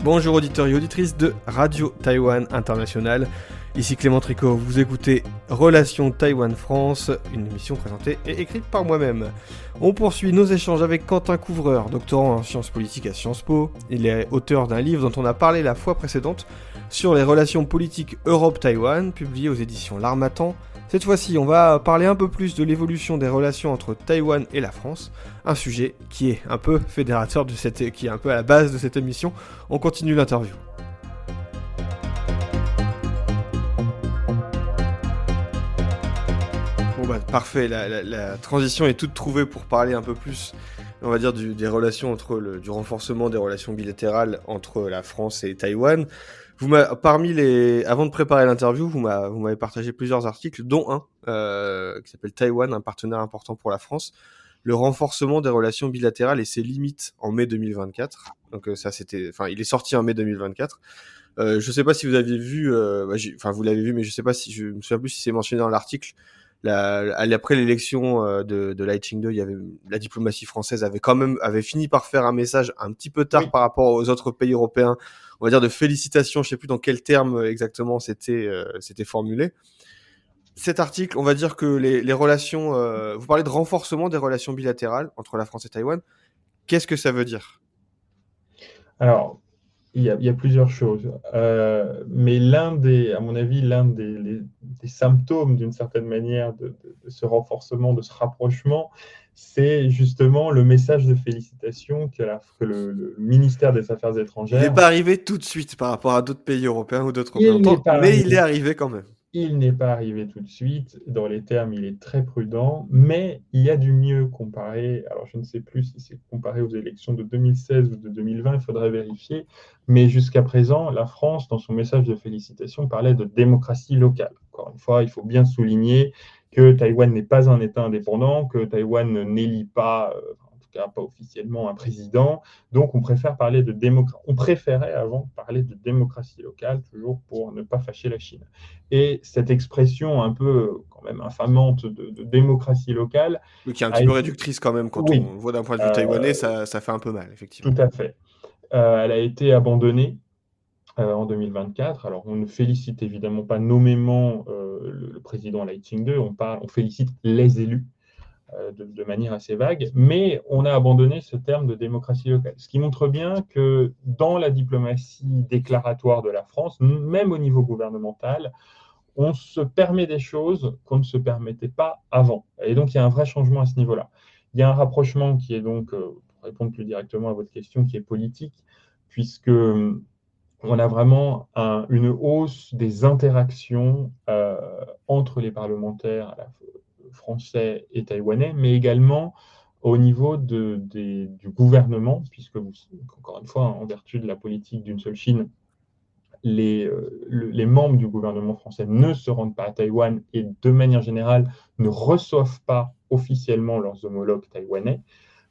Bonjour auditeurs et auditrices de Radio Taïwan International. Ici Clément Tricot, vous écoutez Relations Taïwan-France, une émission présentée et écrite par moi-même. On poursuit nos échanges avec Quentin Couvreur, doctorant en sciences politiques à Sciences Po. Il est auteur d'un livre dont on a parlé la fois précédente sur les relations politiques Europe-Taïwan, publié aux éditions L'Harmattan. Cette fois-ci, on va parler un peu plus de l'évolution des relations entre Taïwan et la France, un sujet qui est un peu fédérateur qui est un peu à la base de cette émission. On continue l'interview. Bon bah parfait, la transition est toute trouvée pour parler un peu plus, on va dire, des relations du renforcement des relations bilatérales entre la France et Taïwan. Avant de préparer l'interview, vous m'avez partagé plusieurs articles, dont un qui s'appelle Taïwan, un partenaire important pour la France, le renforcement des relations bilatérales et ses limites en mai 2024. Donc il est sorti en mai 2024. Je sais pas si vous aviez vu, vous l'avez vu, mais je me souviens plus si c'est mentionné dans l'article. Après l'élection de Lai Ching-te, la diplomatie française avait fini par faire un message un petit peu tard par rapport aux autres pays européens, on va dire de félicitations, je sais plus dans quel terme exactement c'était formulé. Cet article, on va dire que les relations, vous parlez de renforcement des relations bilatérales entre la France et Taïwan. Qu'est-ce que ça veut dire ? Alors, il y a plusieurs choses, mais à mon avis, l'un des symptômes d'une certaine manière de ce renforcement, de ce rapprochement, c'est justement le message de félicitations que le ministère des Affaires étrangères... Il n'est pas arrivé tout de suite par rapport à d'autres pays européens ou d'autres représentants, mais il est arrivé quand même. Il n'est pas arrivé tout de suite. Dans les termes, il est très prudent, mais il y a du mieux comparé. Alors, je ne sais plus si c'est comparé aux élections de 2016 ou de 2020, il faudrait vérifier. Mais jusqu'à présent, la France, dans son message de félicitations, parlait de démocratie locale. Encore une fois, il faut bien souligner que Taïwan n'est pas un État indépendant, que Taïwan n'élit pas, en tout cas pas officiellement, un président. Donc, on préférait avant parler de démocratie locale, toujours pour ne pas fâcher la Chine. Et cette expression un peu quand même infamante de démocratie locale... Oui, qui est un petit peu réductrice quand même, quand on voit d'un point de vue taïwanais, ça fait un peu mal, effectivement. Tout à fait. Elle a été abandonnée en 2024. Alors, on ne félicite évidemment pas nommément le président Lai Ching-te, on félicite les élus de manière assez vague, mais on a abandonné ce terme de démocratie locale. Ce qui montre bien que dans la diplomatie déclaratoire de la France, même au niveau gouvernemental, on se permet des choses qu'on ne se permettait pas avant. Et donc, il y a un vrai changement à ce niveau-là. Il y a un rapprochement qui est donc, pour répondre plus directement à votre question, qui est politique, puisque on a vraiment une hausse des interactions entre les parlementaires français et taïwanais, mais également au niveau du gouvernement, puisque, encore une fois, en vertu de la politique d'une seule Chine, les membres du gouvernement français ne se rendent pas à Taïwan et, de manière générale, ne reçoivent pas officiellement leurs homologues taïwanais.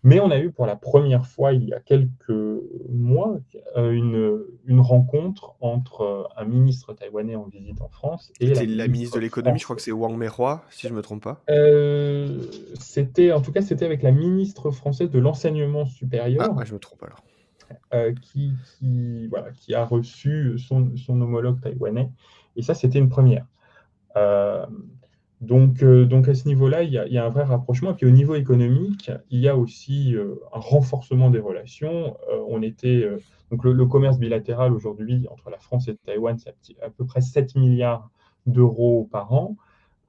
Mais on a eu pour la première fois, il y a quelques mois, une rencontre entre un ministre taïwanais en visite en France et la ministre de l'économie, je crois que c'est Wang Meihua, si je ne me trompe pas. C'était avec la ministre française de l'enseignement supérieur. Ah, je me trompe alors. Qui a reçu son homologue taïwanais. Et ça, c'était une première. Donc à ce niveau-là, il y a un vrai rapprochement. Et puis au niveau économique, il y a aussi un renforcement des relations. Donc le commerce bilatéral aujourd'hui entre la France et Taïwan, c'est à peu près 7 milliards d'euros par an.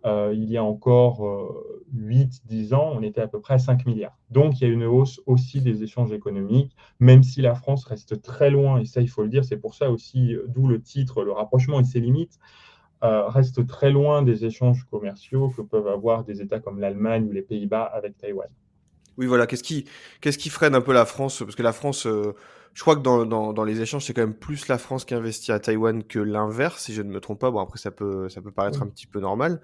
Il y a encore 8-10 ans, on était à peu près à 5 milliards. Donc, il y a une hausse aussi des échanges économiques, même si la France reste très loin, et ça, il faut le dire, c'est pour ça aussi, d'où le titre, le rapprochement et ses limites, reste très loin des échanges commerciaux que peuvent avoir des États comme l'Allemagne ou les Pays-Bas avec Taïwan. Oui, voilà, qu'est-ce qui freine un peu la France ? Parce que la France, je crois que dans les échanges, c'est quand même plus la France qui investit à Taïwan que l'inverse, si je ne me trompe pas. Bon, après, ça peut paraître un petit peu normal.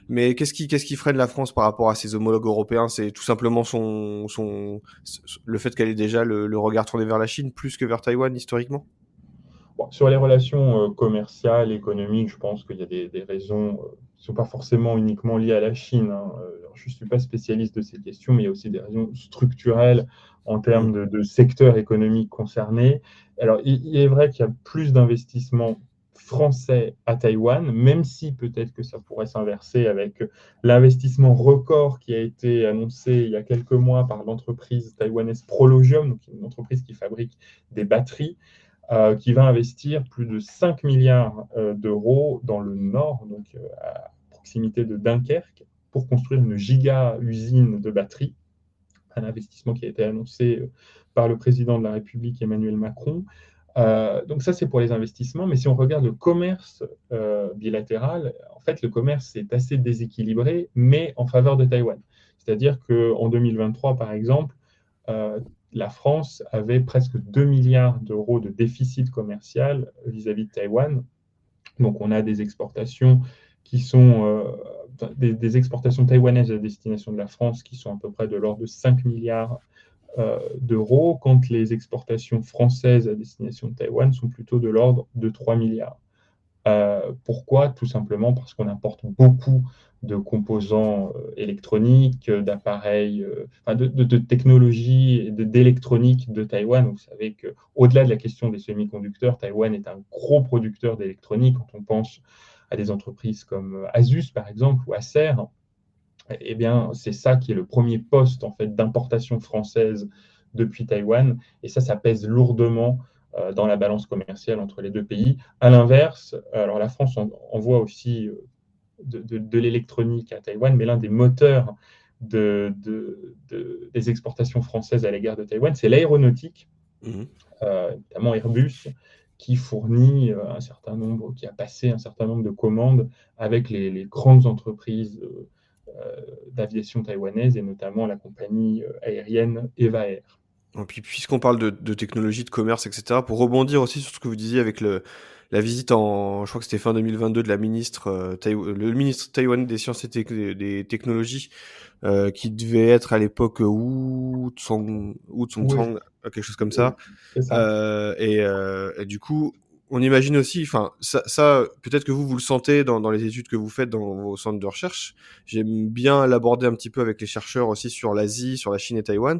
Mais qu'est-ce qui freine la France par rapport à ses homologues européens ? C'est tout simplement le fait qu'elle ait déjà le regard tourné vers la Chine plus que vers Taïwan, historiquement ? Bon, sur les relations commerciales, économiques, je pense qu'il y a des raisons sont pas forcément uniquement liées à la Chine, hein. Alors, je ne suis pas spécialiste de ces questions, mais il y a aussi des raisons structurelles en termes de secteurs économiques concernés. Alors, il est vrai qu'il y a plus d'investissements français à Taïwan, même si peut-être que ça pourrait s'inverser avec l'investissement record qui a été annoncé il y a quelques mois par l'entreprise taïwanaise Prologium, donc une entreprise qui fabrique des batteries, qui va investir plus de 5 milliards d'euros dans le nord, donc à proximité de Dunkerque, pour construire une giga-usine de batteries, un investissement qui a été annoncé par le président de la République Emmanuel Macron. Donc ça, c'est pour les investissements, mais si on regarde le commerce bilatéral, en fait, le commerce est assez déséquilibré, mais en faveur de Taïwan. C'est-à-dire qu'en 2023, par exemple, la France avait presque 2 milliards d'euros de déficit commercial vis-à-vis de Taïwan. Donc on a des exportations qui sont des exportations taïwanaises à destination de la France qui sont à peu près de l'ordre de 5 milliards d'euros, quand les exportations françaises à destination de Taïwan sont plutôt de l'ordre de 3 milliards. Pourquoi? Tout simplement parce qu'on importe beaucoup de composants électroniques, d'appareils, de technologies et d'électronique de Taïwan. Vous savez qu'au-delà de la question des semi-conducteurs, Taïwan est un gros producteur d'électronique. Quand on pense à des entreprises comme Asus, par exemple, ou Acer, eh bien, c'est ça qui est le premier poste en fait, d'importation française depuis Taïwan. Et ça pèse lourdement dans la balance commerciale entre les deux pays. À l'inverse, alors la France envoie aussi de l'électronique à Taïwan, mais l'un des moteurs des exportations françaises à l'égard de Taïwan, c'est l'aéronautique, notamment Airbus, qui fournit qui a passé un certain nombre de commandes avec les grandes entreprises d'aviation taïwanaise et notamment la compagnie aérienne Eva Air. Et puis, puisqu'on parle de technologie, de commerce, etc., pour rebondir aussi sur ce que vous disiez avec la visite je crois que c'était fin 2022 de la ministre, le ministre taïwanais des sciences et des technologies, qui devait être à l'époque Wu Tsong-Tsang, Oui. quelque chose comme ça. C'est ça. Et du coup, on imagine aussi, enfin, ça peut-être que vous le sentez dans les études que vous faites dans vos centres de recherche. J'aime bien l'aborder un petit peu avec les chercheurs aussi sur l'Asie, sur la Chine et Taïwan.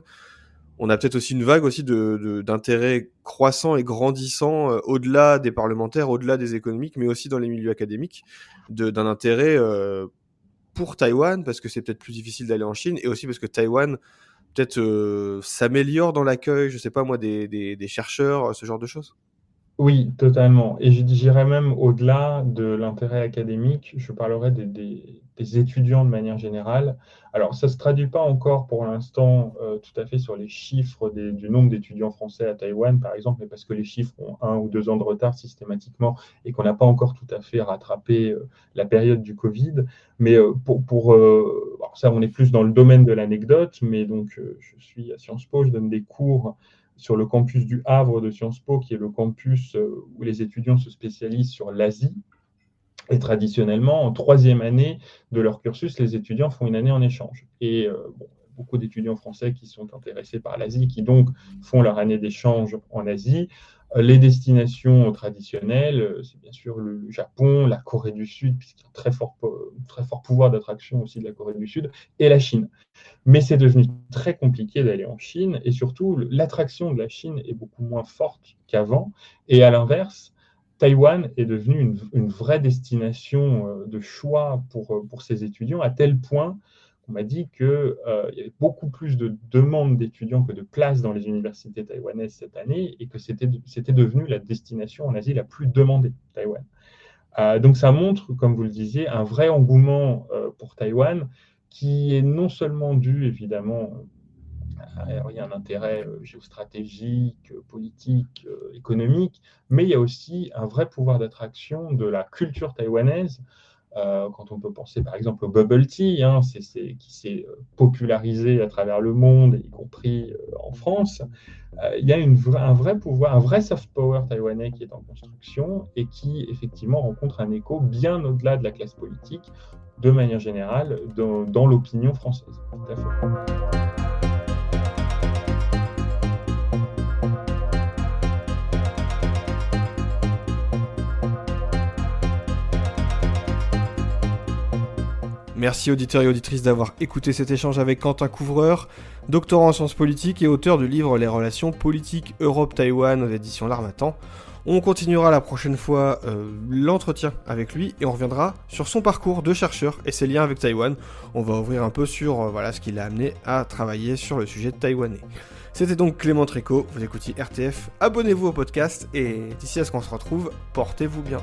On a peut-être aussi une vague aussi d'intérêt croissant et grandissant au-delà des parlementaires, au-delà des économiques, mais aussi dans les milieux académiques, d'un intérêt pour Taïwan, parce que c'est peut-être plus difficile d'aller en Chine, et aussi parce que Taïwan peut-être s'améliore dans l'accueil, je sais pas moi, des chercheurs, ce genre de choses. Oui, totalement. Et je dirais même au-delà de l'intérêt académique, je parlerai des étudiants de manière générale. Alors, ça ne se traduit pas encore pour l'instant tout à fait sur les chiffres du nombre d'étudiants français à Taïwan, par exemple, mais parce que les chiffres ont 1 ou 2 ans de retard systématiquement et qu'on n'a pas encore tout à fait rattrapé la période du Covid. Mais alors ça, on est plus dans le domaine de l'anecdote, mais donc je suis à Sciences Po, je donne des cours sur le campus du Havre de Sciences Po, qui est le campus où les étudiants se spécialisent sur l'Asie. Et traditionnellement, en 3e année de leur cursus, les étudiants font une année en échange. Et beaucoup d'étudiants français qui sont intéressés par l'Asie, qui donc font leur année d'échange en Asie. Les destinations traditionnelles, c'est bien sûr le Japon, la Corée du Sud, puisqu'il y a un très fort pouvoir d'attraction aussi de la Corée du Sud, et la Chine. Mais c'est devenu très compliqué d'aller en Chine, et surtout, l'attraction de la Chine est beaucoup moins forte qu'avant. Et à l'inverse, Taïwan est devenue une vraie destination de choix pour ces étudiants, à tel point qu'on m'a dit qu'il y avait beaucoup plus de demandes d'étudiants que de places dans les universités taïwanaises cette année, et que c'était devenu la destination en Asie la plus demandée, Taïwan. Donc ça montre, comme vous le disiez, un vrai engouement pour Taïwan, qui est non seulement dû, évidemment, il y a un intérêt géostratégique, politique, économique, mais il y a aussi un vrai pouvoir d'attraction de la culture taïwanaise. Quand on peut penser par exemple au bubble tea, qui s'est popularisé à travers le monde, y compris en France, il y a un vrai pouvoir, un vrai soft power taïwanais qui est en construction et qui effectivement rencontre un écho bien au-delà de la classe politique, de manière générale, dans l'opinion française. Tout à fait. Merci auditeurs et auditrices d'avoir écouté cet échange avec Quentin Couvreur, doctorant en sciences politiques et auteur du livre Les relations politiques Europe-Taïwan aux éditions L'Harmattan. On continuera la prochaine fois l'entretien avec lui et on reviendra sur son parcours de chercheur et ses liens avec Taïwan. On va ouvrir un peu sur ce qui l'a amené à travailler sur le sujet taïwanais. C'était donc Clément Tréco, vous écoutiez RTF, abonnez-vous au podcast et d'ici à ce qu'on se retrouve, portez-vous bien.